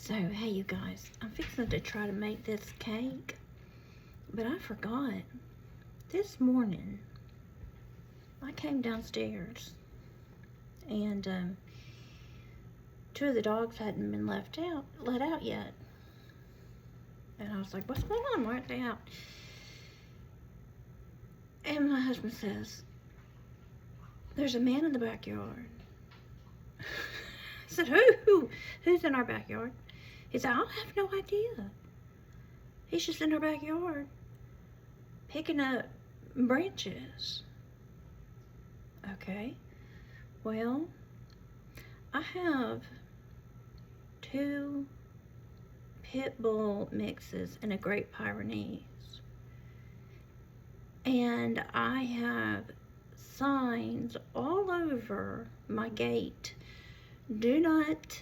So, hey you guys, I'm fixing to try to make this cake, but I forgot. This morning, I came downstairs, and two of the dogs hadn't been let out yet. And I was like, what's going on? Why aren't they out? And my husband says, there's a man in the backyard. I said, who? Who's in our backyard? He said, I have no idea. He's just in our backyard picking up branches. Okay. Well, I have 2 pit bull mixes and a Great Pyrenees. And I have signs all over my gate. Do not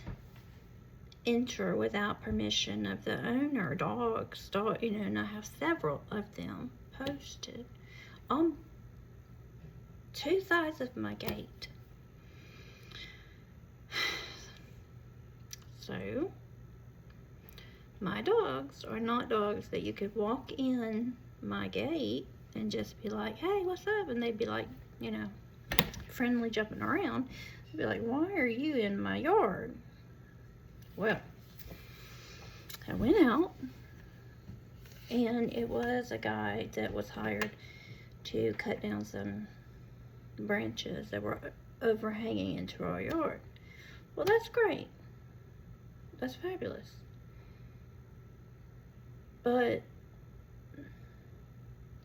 enter without permission of the owner. Dogs, and I have several of them posted on 2 sides of my gate. So, my dogs are not dogs that you could walk in my gate and just be like, hey, what's up? And they'd be like, friendly jumping around. They'd be like, why are you in my yard? Well, I went out, and it was a guy that was hired to cut down some branches that were overhanging into our yard. Well, that's great. That's fabulous. But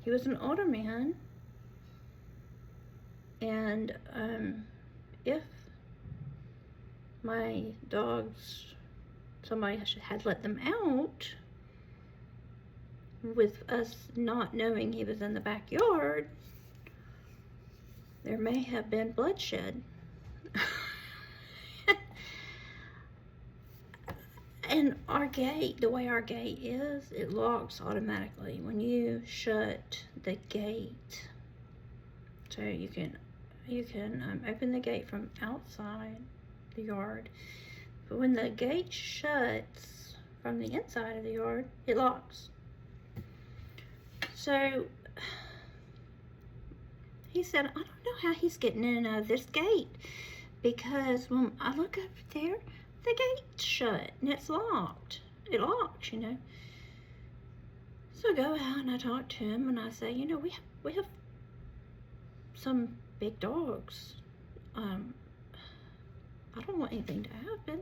he was an older man, and if my dogs, somebody had let them out with us not knowing he was in the backyard, there may have been bloodshed. And our gate, the way our gate is, it locks automatically when you shut the gate. So you can open the gate from outside the yard, but when the gate shuts from the inside of the yard, it locks. So he said, I don't know how he's getting in and out of this gate, because when I look up there, the gate's shut and it's locked. It locks, So I go out and I talk to him and I say, we have some big dogs. I don't want anything to happen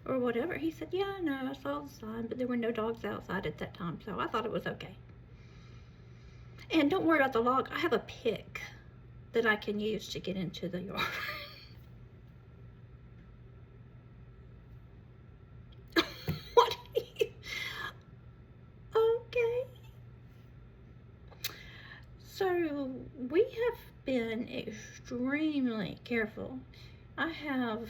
or whatever. He said, yeah, I know, I saw the sign, but there were no dogs outside at that time, so I thought it was okay. And don't worry about the lock. I have a pick that I can use to get into the yard. What? Okay. So we have been extremely careful. I have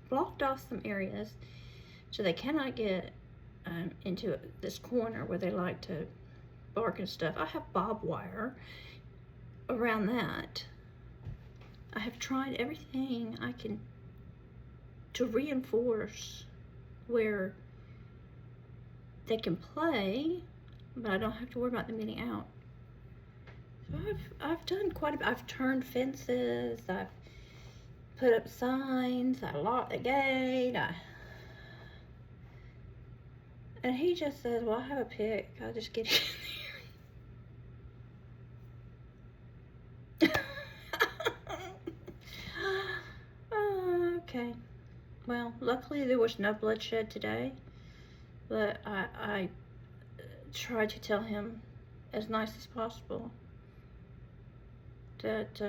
blocked off some areas so they cannot get into this corner where they like to bark and stuff. I have barbed wire around that. I have tried everything I can to reinforce where they can play, but I don't have to worry about them getting out. So I've done quite a bit. I've turned fences, I've put up signs, I locked the gate, and he just says, well, I have a pick, I'll just get in there. Okay. Well, luckily there was no bloodshed today, but I tried to tell him as nice as possible that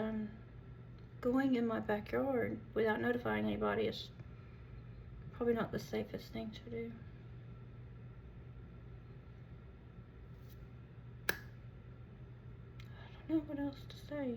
going in my backyard without notifying anybody is probably not the safest thing to do. I don't know what else to say.